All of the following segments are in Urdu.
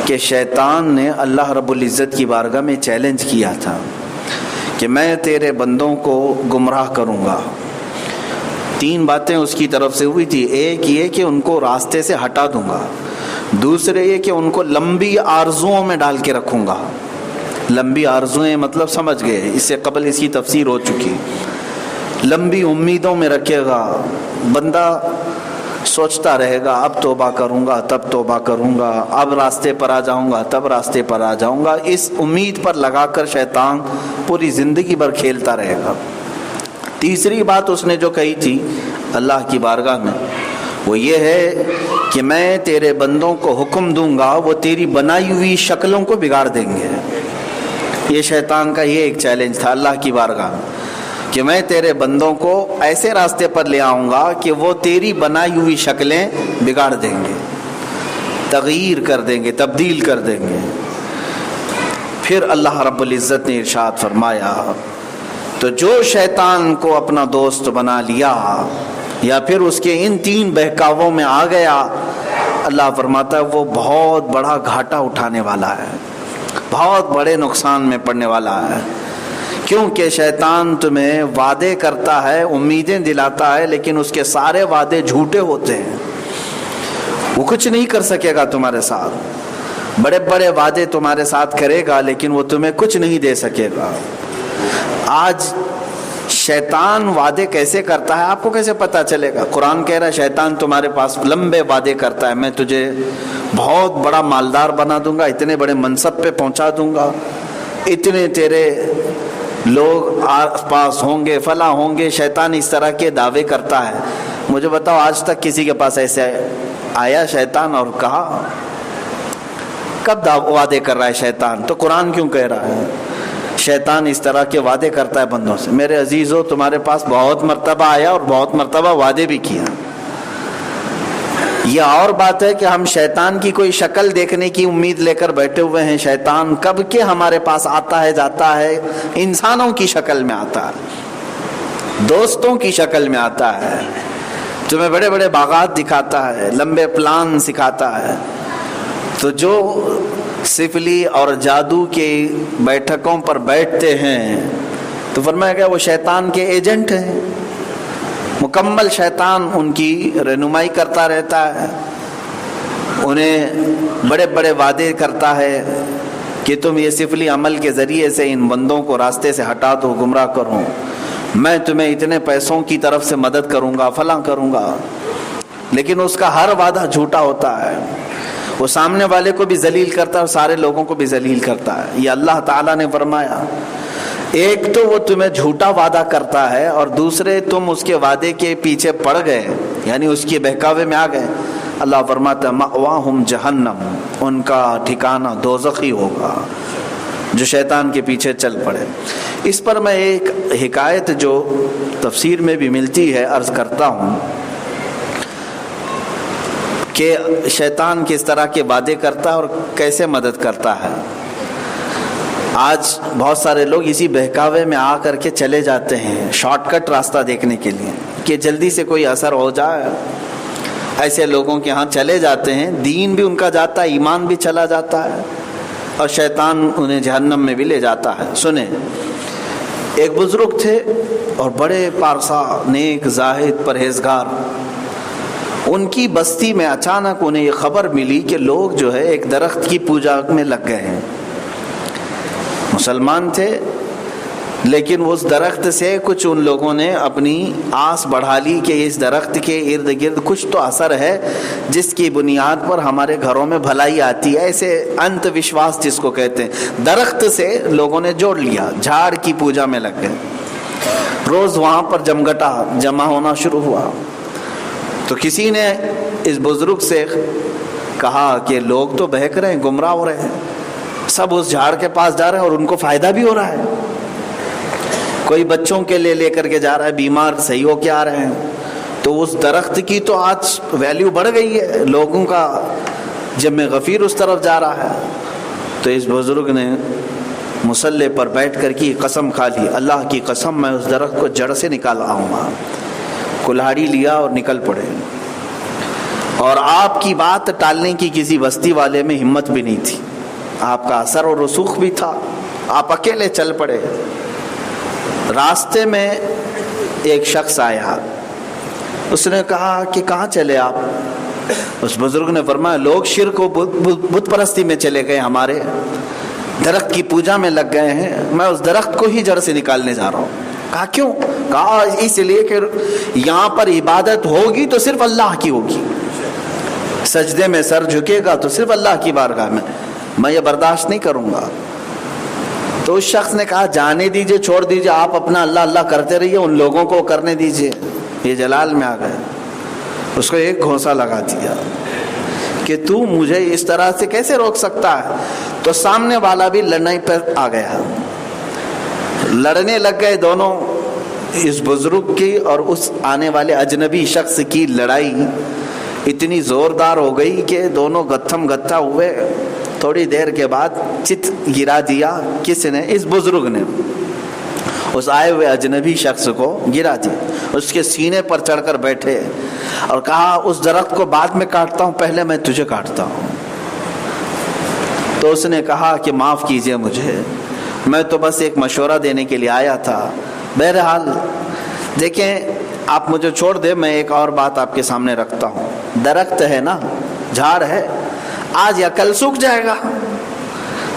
کہ شیطان نے اللہ رب العزت کی بارگاہ میں چیلنج کیا تھا کہ میں تیرے بندوں کو گمراہ کروں گا. 3 باتیں اس کی طرف سے ہوئی تھی. ایک یہ کہ ان کو راستے سے ہٹا دوں گا، دوسرے یہ کہ ان کو لمبی آرزوؤں میں ڈال کے رکھوں گا. لمبی آرزوئیں مطلب سمجھ گئے، اس سے قبل اس کی تفسیر ہو چکی. لمبی امیدوں میں رکھے گا، بندہ سوچتا رہے گا اب توبہ کروں گا تب توبہ کروں گا، اب راستے پر آ جاؤں گا تب راستے پر آ جاؤں گا. اس امید پر لگا کر شیطان پوری زندگی بھر کھیلتا رہے گا. تیسری بات اس نے جو کہی تھی اللہ کی بارگاہ میں وہ یہ ہے کہ میں تیرے بندوں کو حکم دوں گا وہ تیری بنائی ہوئی شکلوں کو بگاڑ دیں گے. یہ شیطان کا یہ ایک چیلنج تھا اللہ کی بارگاہ میں کہ میں تیرے بندوں کو ایسے راستے پر لے آؤں گا کہ وہ تیری بنائی ہوئی شکلیں بگاڑ دیں گے، تغییر کر دیں گے، تبدیل کر دیں گے. پھر اللہ رب العزت نے ارشاد فرمایا تو جو شیطان کو اپنا دوست بنا لیا یا پھر اس کے ان 3 بہکاووں میں آ گیا، اللہ فرماتا ہے وہ بہت بڑا گھاٹا اٹھانے والا ہے، بہت بڑے نقصان میں پڑنے والا ہے. کیونکہ شیطان تمہیں وعدے کرتا ہے، امیدیں دلاتا ہے، لیکن اس کے سارے وعدے جھوٹے ہوتے ہیں. وہ کچھ نہیں کر سکے گا تمہارے ساتھ. بڑے بڑے وعدے تمہارے ساتھ کرے گا لیکن وہ تمہیں کچھ نہیں دے سکے گا. آج شیطان وعدے کیسے کرتا ہے آپ کو کیسے پتا چلے گا؟ قرآن کہہ رہا ہے شیطان تمہارے پاس لمبے وعدے کرتا ہے، میں تجھے بہت بڑا مالدار بنا دوں گا، اتنے بڑے منصب پہ پہنچا دوں گا، اتنے تیرے لوگ آس پاس ہوں گے، فلاں ہوں گے. شیطان اس طرح کے دعوے کرتا ہے. مجھے بتاؤ آج تک کسی کے پاس ایسے آیا شیطان اور کہا؟ کب وعدے کر رہا ہے شیطان؟ تو قرآن کیوں کہہ رہا ہے شیطان اس طرح کے وعدے کرتا ہے بندوں سے؟ میرے عزیزو تمہارے پاس بہت مرتبہ آیا اور بہت مرتبہ وعدے بھی کیا. یہ اور بات ہے کہ ہم شیطان کی کوئی شکل دیکھنے کی امید لے کر بیٹھے ہوئے ہیں. شیطان کب کے ہمارے پاس آتا ہے جاتا ہے، انسانوں کی شکل میں آتا ہے، دوستوں کی شکل میں آتا ہے، تمہیں بڑے بڑے باغات دکھاتا ہے، لمبے پلان سکھاتا ہے. تو جو سفلی اور جادو کی بیٹھکوں پر بیٹھتے ہیں تو فرمایا گیا وہ شیطان کے ایجنٹ ہیں. مکمل شیطان ان کی رہنمائی کرتا رہتا ہے، انہیں بڑے بڑے وعدے کرتا ہے کہ تم یہ سفلی عمل کے ذریعے سے ان بندوں کو راستے سے ہٹا دو، گمراہ کرو، میں تمہیں اتنے پیسوں کی طرف سے مدد کروں گا، فلاں کروں گا. لیکن اس کا ہر وعدہ جھوٹا ہوتا ہے. وہ سامنے والے کو بھی ذلیل کرتا ہے اور سارے لوگوں کو بھی ذلیل کرتا ہے. یہ اللہ تعالیٰ نے فرمایا ایک تو وہ تمہیں جھوٹا وعدہ کرتا ہے اور دوسرے تم اس کے وعدے کے پیچھے پڑ گئے، یعنی اس کے بہکاوے میں آ گئے. اللہ فرماتا ہے مأواہم جہنم، ان کا ٹھکانہ دوزخ ہی ہوگا جو شیطان کے پیچھے چل پڑے. اس پر میں ایک حکایت جو تفسیر میں بھی ملتی ہے عرض کرتا ہوں کہ شیطان کس طرح کے وعدے کرتا ہے اور کیسے مدد کرتا ہے. آج بہت سارے لوگ اسی بہکاوے میں آ کر کے چلے جاتے ہیں شارٹ کٹ راستہ دیکھنے کے لیے کہ جلدی سے کوئی اثر ہو جائے. ایسے لوگوں کے ہاں چلے جاتے ہیں، دین بھی ان کا جاتا ہے، ایمان بھی چلا جاتا ہے اور شیطان انہیں جہنم میں بھی لے جاتا ہے. سنیں، ایک بزرگ تھے اور بڑے پارسا، نیک، زاہد، پرہیزگار. ان کی بستی میں اچانک انہیں یہ خبر ملی کہ لوگ جو ہے ایک درخت کی پوجا میں لگ گئے ہیں. مسلمان تھے لیکن اس درخت سے کچھ ان لوگوں نے اپنی آس بڑھا لی کہ اس درخت کے ارد گرد کچھ تو اثر ہے جس کی بنیاد پر ہمارے گھروں میں بھلائی آتی ہے. ایسے انت وشواس جس کو کہتے ہیں، درخت سے لوگوں نے جوڑ لیا، جھاڑ کی پوجا میں لگ گئے. روز وہاں پر جمگٹا جمع ہونا شروع ہوا. تو کسی نے اس بزرگ سے کہا کہ لوگ تو بہک رہے ہیں، گمراہ ہو رہے ہیں، سب اس جھاڑ کے پاس جا رہے ہیں اور ان کو فائدہ بھی ہو رہا ہے. کوئی بچوں کے لے کر کے جا رہا ہے، بیمار صحیح ہو کے آ رہے ہیں. تو اس درخت کی تو آج ویلیو بڑھ گئی ہے، لوگوں کا جمع غفیر اس طرف جا رہا ہے. تو اس بزرگ نے مصلے پر بیٹھ کر کی قسم کھا لی، اللہ کی قسم میں اس درخت کو جڑ سے نکال آؤں گا. کلہاڑی لیا اور نکل پڑے. اور آپ کی بات ٹالنے کی کسی بستی والے میں ہمت بھی نہیں تھی. آپ کا اثر و رسوخ بھی تھا. آپ اکیلے چل پڑے. راستے میں ایک شخص آیا. اس نے کہا کہ کہاں چلے آپ؟ اس بزرگ نے فرمایا لوگ شرک و بت پرستی میں چلے گئے، ہمارے درخت کی پوجا میں لگ گئے ہیں، میں اس درخت کو ہی جڑ سے نکالنے جا رہا ہوں. کہا کیوں؟ کہا اس لیے کہ یہاں پر عبادت ہوگی تو صرف اللہ کی ہوگی، سجدے میں سر جھکے گا تو صرف اللہ کی بارگاہ میں یہ برداشت نہیں کروں گا. تو اس شخص نے کہا جانے دیجئے، چھوڑ دیجئے، آپ اپنا اللہ اللہ کرتے رہیے، ان لوگوں کو کرنے دیجئے. یہ جلال میں آ گئے. اس کو ایک گھونسا لگا دیا کہ تو مجھے اس طرح سے کیسے روک سکتا ہے. تو سامنے والا بھی لڑنے پر آ گیا. لڑنے لگ گئے دونوں. اس بزرگ کی اور اس آنے والے اجنبی شخص کی لڑائی اتنی زوردار ہو گئی کہ دونوں گتھم گتھا ہوئے. تھوڑی دیر کے بعد چت گرا دیا. کس نے؟ اس بزرگ نے اس آئے ہوئے اجنبی شخص کو گرا دیا. اس کے سینے پر چڑھ کر بیٹھے اور کہا اس درخت کو بعد میں کاٹتا ہوں، پہلے میں تجھے کاٹتا ہوں. تو اس نے کہا کہ معاف کیجئے مجھے، میں تو بس ایک مشورہ دینے کے لیے آیا تھا. بہرحال دیکھیں آپ مجھے چھوڑ دیں، میں ایک اور بات آپ کے سامنے رکھتا ہوں. درخت ہے نا، جھاڑ ہے، آج یا کل سوکھ جائے گا،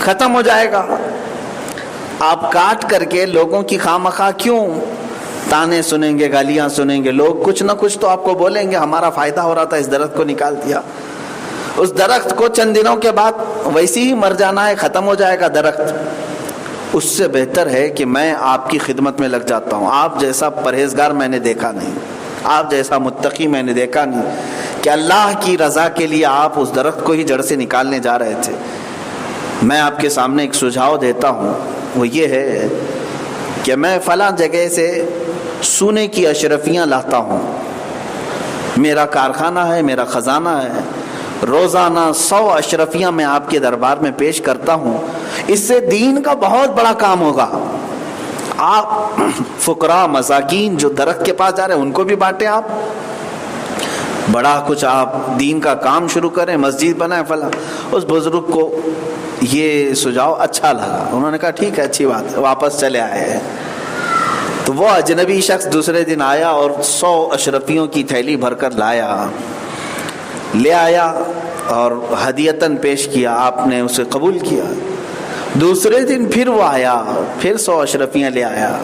ختم ہو جائے گا. آپ کاٹ کر کے لوگوں کی خواہ کیوں تانے سنیں گے، گالیاں سنیں گے لوگ، کچھ نہ کچھ تو آپ کو بولیں گے. ہمارا فائدہ ہو رہا تھا، اس درخت کو نکال دیا. اس درخت کو چند دنوں کے بعد ویسے ہی مر جانا ہے، ختم ہو جائے گا درخت. اس سے بہتر ہے کہ میں آپ کی خدمت میں لگ جاتا ہوں. آپ جیسا پرہیزگار میں نے دیکھا نہیں، آپ جیسا متقی میں نے دیکھا نہیں کہ اللہ کی رضا کے لیے آپ اس درخت کو ہی جڑ سے نکالنے جا رہے تھے. میں آپ کے سامنے ایک سجھاؤ دیتا ہوں، وہ یہ ہے کہ میں فلاں جگہ سے سونے کی اشرفیاں لاتا ہوں. میرا کارخانہ ہے، میرا خزانہ ہے. روزانہ 100 اشرفیاں میں آپ کے دربار میں پیش کرتا ہوں. اس سے دین کا بہت بڑا کام ہوگا. آپ فقراء مساکین جو درخت کے پاس جا رہے ہیں ان کو بھی بانٹیں. آپ بڑا کچھ آپ دین کا کام شروع کریں، مسجد بنائیں فلاں. اس بزرگ کو یہ سجھاؤ اچھا لگا. انہوں نے کہا ٹھیک ہے، اچھی بات ہے. واپس چلے آئے ہیں. تو وہ اجنبی شخص دوسرے دن آیا اور 100 اشرفیوں کی تھیلی بھر کر لے آیا اور ہدیتاً پیش کیا. آپ نے اسے قبول کیا. دوسرے دن پھر وہ آیا، پھر 100 اشرفیاں لے آیا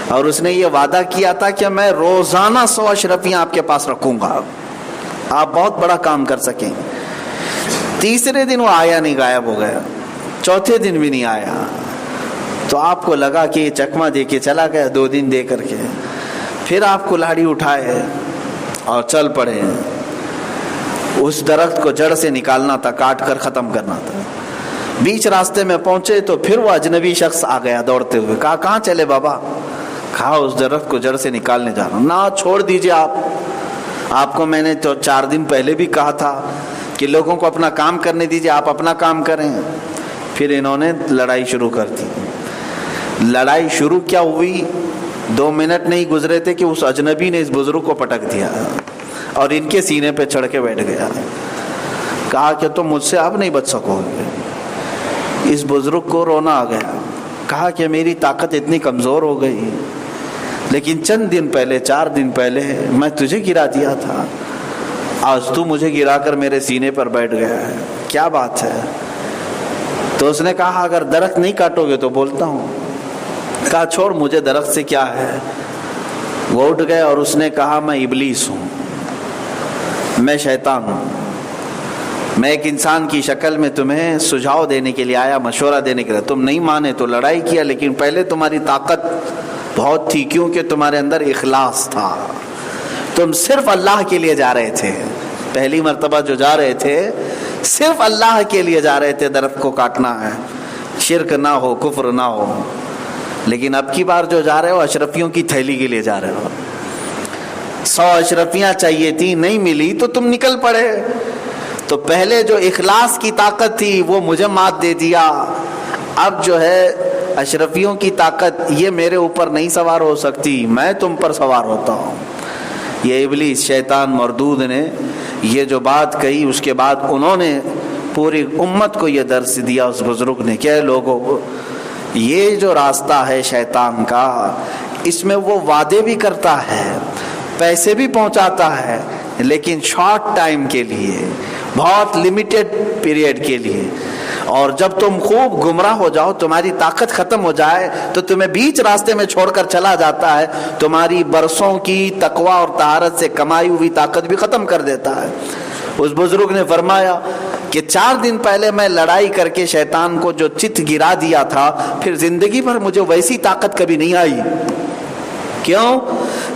اور اس نے یہ وعدہ کیا تھا کہ میں روزانہ 100 اشرفیاں آپ کے پاس رکھوں گا، آپ بہت بڑا کام کر سکیں. تیسرے دن وہ آیا نہیں، غائب ہو گیا. چوتھے دن بھی نہیں آیا. تو آپ کو لگا کہ یہ چکمہ دے کے چلا گیا 2 دن دے کر کے. پھر آپ کلاڑی اٹھائے اور چل پڑے. اس درخت کو جڑ سے نکالنا تھا، کاٹ کر ختم کرنا تھا. بیچ راستے میں پہنچے تو پھر وہ اجنبی شخص آ گیا دوڑتے ہوئے. کہا کہاں چلے بابا؟ کہا اس درخت کو جڑ سے نکالنے جا رہا ہوں. نہ چھوڑ دیجئے. آپ کو میں نے تو 4 دن پہلے بھی کہا تھا کہ لوگوں کو اپنا کام کرنے دیجئے، آپ اپنا کام کریں. پھر انہوں نے لڑائی شروع کر دی. لڑائی شروع کیا ہوئی، 2 منٹ نہیں گزرے تھے کہ اس اجنبی نے اس بزرگ کو پٹک دیا اور ان کے سینے پہ چڑھ کے بیٹھ گیا. کہا کہ تم مجھ سے اب نہیں بچ سکو گے. اس بزرگ کو رونا آ گیا. کہا کہ میری طاقت اتنی کمزور ہو گئی، لیکن چند دن پہلے 4 دن پہلے میں تجھے گرا دیا تھا، آج تو مجھے گرا کر میرے سینے پر بیٹھ گیا ہے، کیا بات ہے؟ تو اس نے کہا اگر درخت نہیں کاٹو گے تو بولتا ہوں. کہا چھوڑ، مجھے درخت سے کیا ہے. وہ اٹھ گئے اور اس نے کہا میں ابلیس ہوں، میں شیطان ہوں. میں ایک انسان کی شکل میں تمہیں سجھاؤ دینے کے لیے آیا، مشورہ دینے کے لیے. تم نہیں مانے تو لڑائی کیا، لیکن پہلے تمہاری طاقت بہت تھی کیونکہ تمہارے اندر اخلاص تھا. تم صرف اللہ کے لیے جا رہے تھے. پہلی مرتبہ جو جا رہے تھے صرف اللہ کے لیے جا رہے تھے، درخت کو کاٹنا ہے، شرک نہ ہو، کفر نہ ہو. لیکن اب کی بار جو جا رہے ہو اشرفیوں کی تھیلی کے لیے جا رہے ہو. 100 اشرفیاں چاہیے تھی، نہیں ملی تو تم نکل پڑے. تو پہلے جو اخلاص کی طاقت تھی وہ مجھے مات دے دیا. اب جو ہے اشرفیوں کی طاقت یہ میرے اوپر نہیں سوار ہو سکتی، میں تم پر سوار ہوتا ہوں. یہ ابلیس شیطان مردود نے یہ جو بات کہی، اس کے بعد انہوں نے پوری امت کو یہ درس دیا اس بزرگ نے کہ لوگوں، یہ جو راستہ ہے شیطان کا، اس میں وہ وعدے بھی کرتا ہے، پیسے بھی پہنچاتا ہے، لیکن شارٹ ٹائم کے لیے، بہت لمیٹڈ پیریڈ کے لیے، اور جب تم خوب گمراہ ہو جاؤ، تمہاری طاقت ختم ہو جائے تو تمہیں بیچ راستے میں چھوڑ کر چلا جاتا ہے، تمہاری برسوں کی تقوی اور طہارت سے کمائی ہوئی طاقت بھی ختم کر دیتا ہے۔ اس بزرگ نے فرمایا کہ 4 دن پہلے میں لڑائی کر کے شیطان کو جو چت گرا دیا تھا، پھر زندگی بھر مجھے ویسی طاقت کبھی نہیں آئی۔ کیوں؟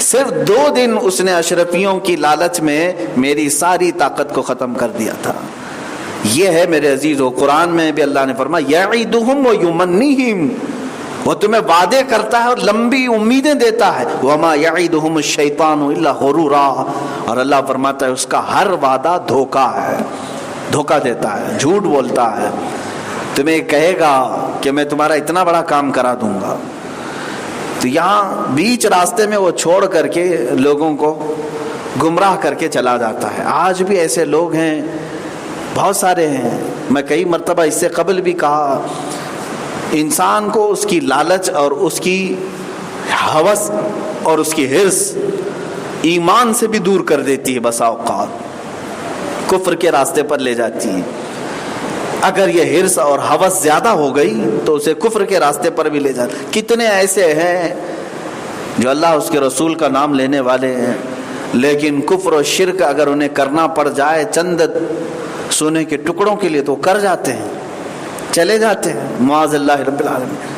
صرف 2 دن اس نے اشرفیوں کی لالچ میں میری ساری طاقت کو ختم کر دیا تھا۔ یہ ہے میرے عزیزو، قرآن میں بھی اللہ نے فرمایا یعدہم ویمنیہم، وہ تمہیں وعدے کرتا ہے اور لمبی امیدیں دیتا ہے، وما یعدہم الشیطان الا غرورا، اور اللہ فرماتا ہے اس کا ہر وعدہ دھوکا ہے، دھوکا دیتا ہے، جھوٹ بولتا ہے۔ تمہیں کہے گا کہ میں تمہارا اتنا بڑا کام کرا دوں گا، تو یہاں بیچ راستے میں وہ چھوڑ کر کے لوگوں کو گمراہ کر کے چلا جاتا ہے۔ آج بھی ایسے لوگ ہیں، بہت سارے ہیں۔ میں کئی مرتبہ اس سے قبل بھی کہا، انسان کو اس کی لالچ اور اس کی ہوس اور اس کی حرص ایمان سے بھی دور کر دیتی ہے، بسا اوقات کفر کے راستے پر لے جاتی ہے۔ اگر یہ حرص اور ہوس زیادہ ہو گئی تو اسے کفر کے راستے پر بھی لے جاتی۔ کتنے ایسے ہیں جو اللہ اس کے رسول کا نام لینے والے ہیں، لیکن کفر و شرک اگر انہیں کرنا پڑ جائے چند سونے کے ٹکڑوں کے لیے تو کر جاتے ہیں، چلے جاتے ہیں، معاذ اللہ رب العالمین۔